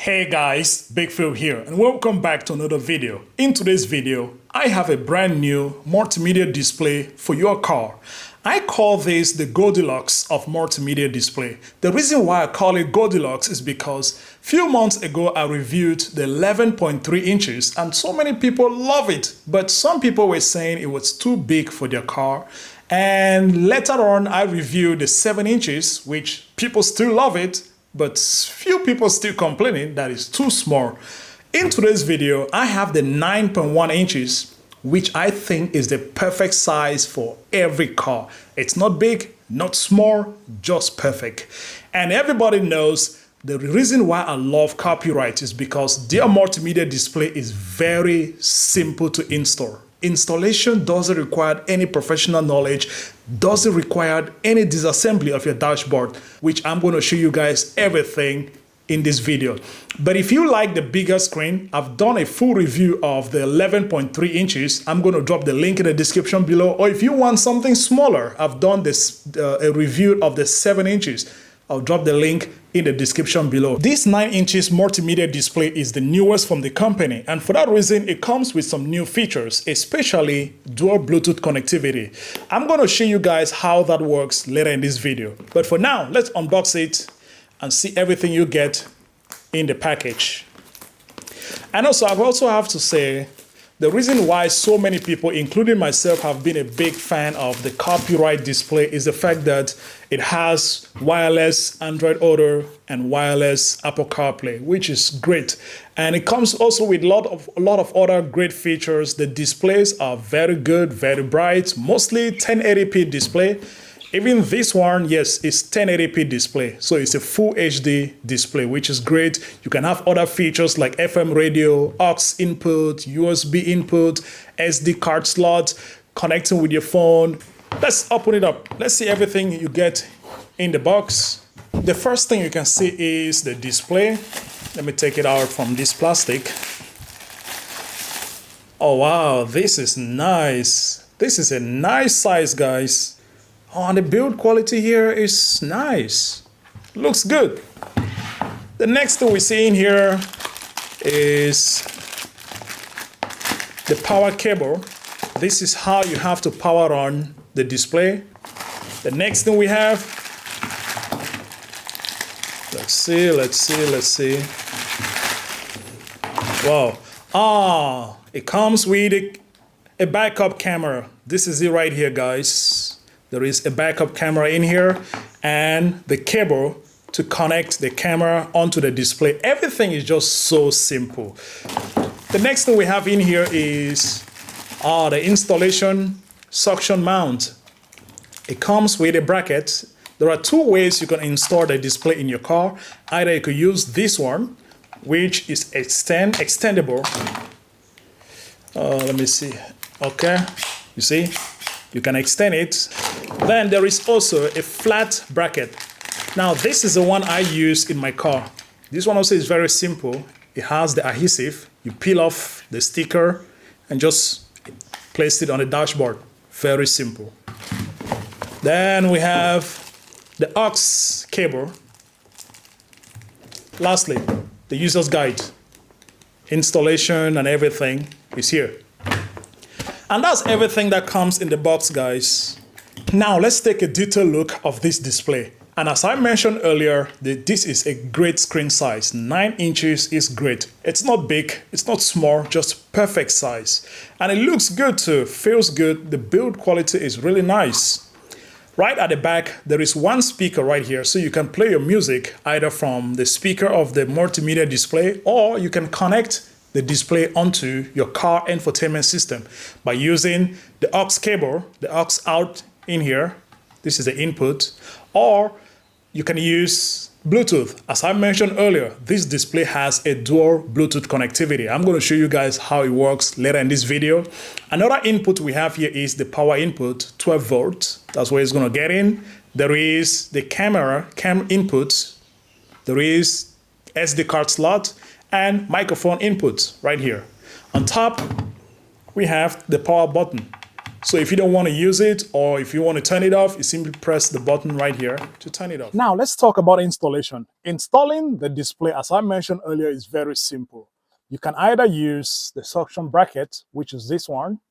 Hey guys, Big Phil here and welcome back to another video. In today's video, I have a brand new multimedia display for your car. I call this the Goldilocks of multimedia display. The reason why I call it Goldilocks is because a few months ago I reviewed the 11.3 inches and so many people love it, but some people were saying it was too big for their car. And later on I reviewed the 7 inches, which people still love it, but few people still complaining that it's too small. In today's video, I have the 9.1 inches, which I think is the perfect size for every car. It's not big, not small, just perfect. And everybody knows the reason why I love CarPlay is because their multimedia display is very simple to install. Installation doesn't require any professional knowledge, doesn't require any disassembly of your dashboard, which I'm going to show you guys everything in this video. But if you like the bigger screen, I've done a full review of the 11.3 inches. I'm going to drop the link in the description below. Or if you want something smaller, I've done this a review of the 7 inches. I'll drop the link in the description below. This 9 inches multimedia display is the newest from the company, and for that reason it comes with some new features, especially dual Bluetooth connectivity. I'm going to show you guys how that works later in this video. But for now, let's unbox it and see everything you get in the package. And also, I also have to say, the reason why so many people, including myself, have been a big fan of the CarPlay display is the fact that it has wireless Android Auto and wireless Apple CarPlay, which is great. And it comes also with a lot of other great features. The displays are very good, very bright, mostly 1080p display. Even this one, yes, it's 1080p display. So it's a full HD display, which is great. You can have other features like FM radio, aux input, USB input, SD card slot, connecting with your phone. Let's open it up. Let's see everything you get in the box. The first thing you can see is the display. Let me take it out from this plastic. Oh wow, this is nice. This is a nice size, guys. Oh, and the build quality here is nice. Looks good. The next thing we see in here is the power cable. This is how you have to power on the display. The next thing we have, let's see. Wow. It comes with a backup camera. This is it right here, guys. There is a backup camera in here and the cable to connect the camera onto the display. Everything is just so simple. The next thing we have in here is the installation suction mount. It comes with a bracket. There are two ways you can install the display in your car. Either you could use this one, which is extendable. Let me see. Okay, you see? You can extend it. Then there is also a flat bracket. Now this is the one I use in my car. This one also is very simple. It has the adhesive. You peel off the sticker and just place it on the dashboard. Very simple. Then we have the aux cable. Lastly, the user's guide. Installation and everything is here. And that's everything that comes in the box, guys. Now let's take a detailed look of this display. And as I mentioned earlier, this is a great screen size. 9 inches is great. It's not big, it's not small, just perfect size. And it looks good too, feels good. The build quality is really nice. Right at the back, there is one speaker right here, so you can play your music either from the speaker of the multimedia display, or you can connect the display onto your car infotainment system by using the aux cable, the aux out in here. This is the input, or you can use Bluetooth. As I mentioned earlier, this display has a dual Bluetooth connectivity. I'm going to show you guys how it works later in this video. Another input we have here is the power input, 12 volts. That's where it's going to get in. There is the cam input. There is SD card slot and microphone input right here. On top, we have the power button. So if you don't want to use it or if you want to turn it off, you simply press the button right here to turn it off. Now let's talk about installation. Installing the display, as I mentioned earlier, is very simple. You can either use the suction bracket, which is this one,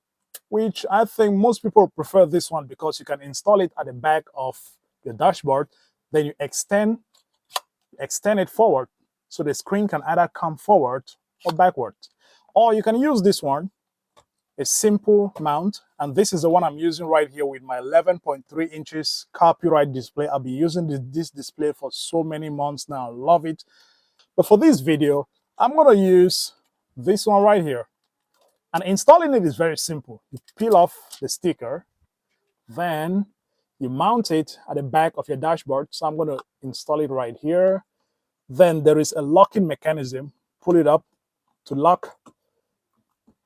which I think most people prefer this one because you can install it at the back of your dashboard. Then you extend it forward so the screen can either come forward or backward. Or you can use this one, a simple mount, and this is the one I'm using right here with my 11.3 inches CarPlay display. I've been using this display for so many months now. I love it. But for this video, I'm going to use this one right here. And installing it is very simple. You peel off the sticker, then you mount it at the back of your dashboard. So I'm going to install it right here. Then there is a locking mechanism. Pull it up to lock,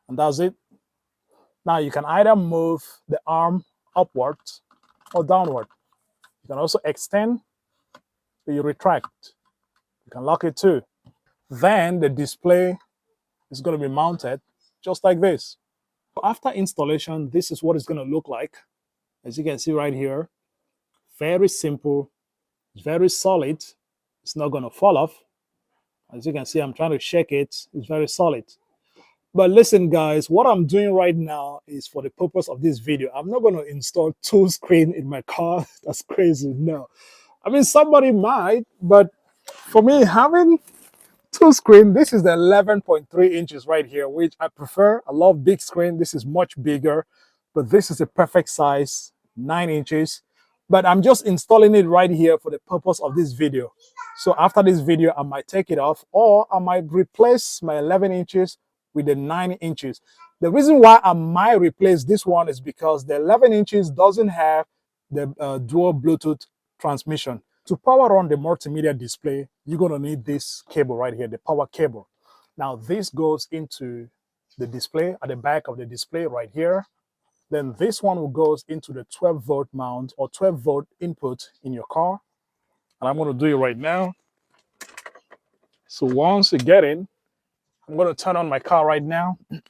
and that's it. Now you can either move the arm upward or downward. You can also extend, so you retract. You can lock it too. Then the display is going to be mounted just like this. After installation, this is what it's going to look like. As you can see right here, very simple, very solid. It's not going to fall off. As you can see, I'm trying to shake it. It's very solid. But listen, guys, what I'm doing right now is for the purpose of this video. I'm not going to install two screens in my car. That's crazy. No. I mean, somebody might, but for me, having two screen, this is the 11.3 inches right here, which I prefer. I love big screen. This is much bigger, but this is a perfect size, 9 inches. But I'm just installing it right here for the purpose of this video. So after this video, I might take it off, or I might replace my 11 inches with the 9 inches. The reason why I might replace this one is because the 11 inches doesn't have the dual Bluetooth transmission. To power on the multimedia display, you're going to need this cable right here, the power cable. Now this goes into the display at the back of the display right here. Then this one goes into the 12-volt mount or 12-volt input in your car. And I'm going to do it right now. So once you get in, I'm going to turn on my car right now. And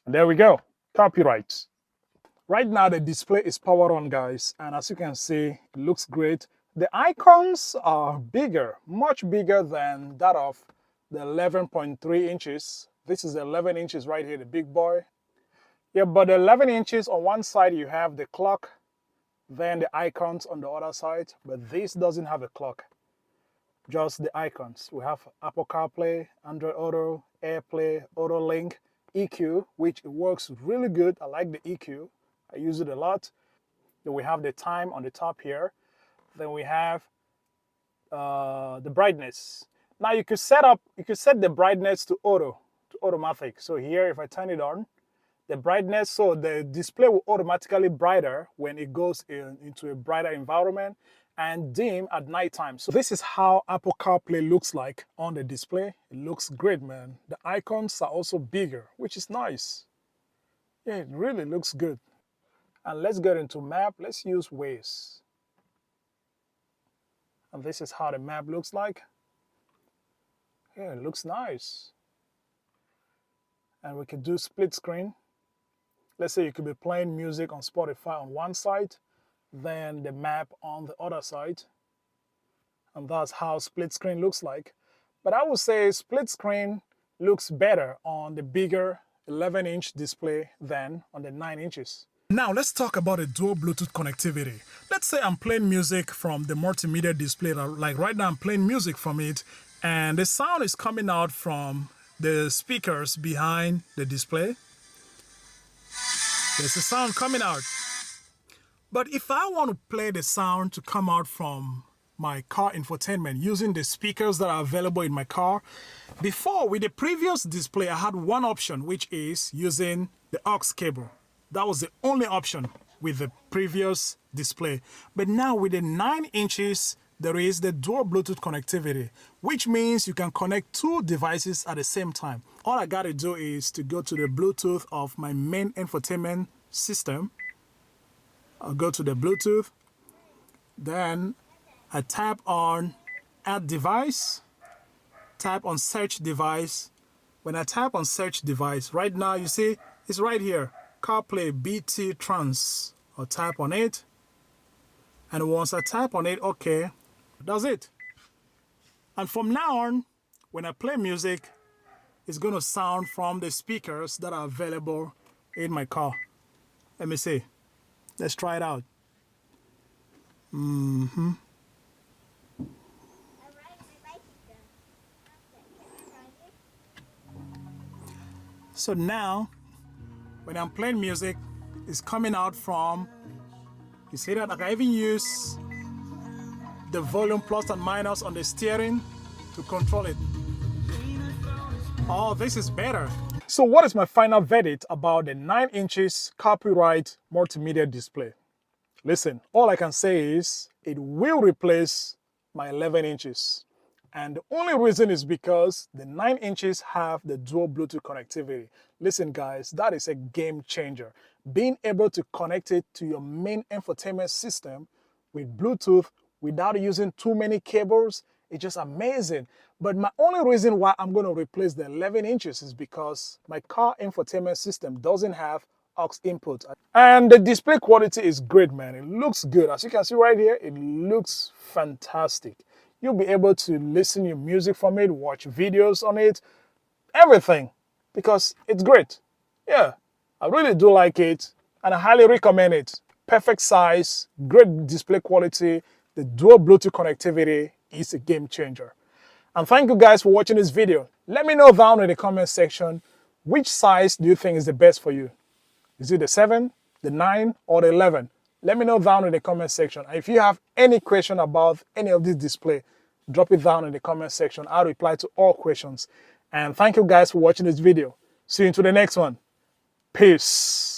there we go, copyright. Right now the display is powered on, guys, and as you can see, it looks great. The icons are bigger, much bigger than that of the 11.3 inches. This is the 11 inches right here, the big boy. Yeah, but the 11 inches on one side you have the clock, then the icons on the other side, but this doesn't have a clock, just the icons. We have Apple CarPlay, Android Auto, AirPlay, Auto Link, EQ, which works really good. I like the EQ. I use it a lot. Then we have the time on the top here. Then we have the brightness. Now you could set the brightness to automatic. So here, if I turn it on, the brightness, so the display will automatically brighter when it goes into a brighter environment, and dim at nighttime. So this is how Apple CarPlay looks like on the display. It looks great, man. The icons are also bigger, which is nice. Yeah, it really looks good. And let's get into map. Let's use Waze. And this is how the map looks like. Yeah, it looks nice. And we can do split screen. Let's say you could be playing music on Spotify on one side, then the map on the other side. And that's how split screen looks like. But I would say split screen looks better on the bigger 11-inch display than on the 9 inches. Now let's talk about the dual Bluetooth connectivity. Let's say I'm playing music from the multimedia display, like right now I'm playing music from it, and the sound is coming out from the speakers behind the display. There's a sound coming out. But if I want to play the sound to come out from my car infotainment using the speakers that are available in my car, before with the previous display I had one option, which is using the aux cable. That was the only option with the previous display. But now with the 9 inches, there is the dual Bluetooth connectivity, which means you can connect two devices at the same time. All I gotta do is to go to the Bluetooth of my main infotainment system. I'll go to the Bluetooth, then I tap on Add Device, tap on Search Device. When I tap on Search Device, right now you see it's right here, CarPlay BT Trans. I'll type on it. And once I type on it, okay, that's it. And from now on, when I play music, it's going to sound from the speakers that are available in my car. Let me see. Let's try it out. So now, when I'm playing music, it's coming out from, you see that I can even use the volume plus and minus on the steering to control it. Oh, this is better. So what is my final verdict about the 9 inches copyright multimedia display? Listen, all I can say is it will replace my 11 inches. And the only reason is because the 9 inches have the dual Bluetooth connectivity. Listen guys, that is a game changer. Being able to connect it to your main infotainment system with Bluetooth without using too many cables, it's just amazing. But my only reason why I'm going to replace the 11 inches is because my car infotainment system doesn't have aux input. And the display quality is great, man. It looks good. As you can see right here, it looks fantastic. You'll be able to listen to music from it, watch videos on it, everything, because it's great. Yeah, I really do like it, and I highly recommend it. Perfect size, great display quality, the dual Bluetooth connectivity is a game changer. And thank you guys for watching this video. Let me know down in the comment section, which size do you think is the best for you? Is it the 7, the 9, or the 11? Let me know down in the comment section. And if you have any question about any of this display, drop it down in the comment section. I'll reply to all questions. And thank you guys for watching this video. See you into the next one. Peace.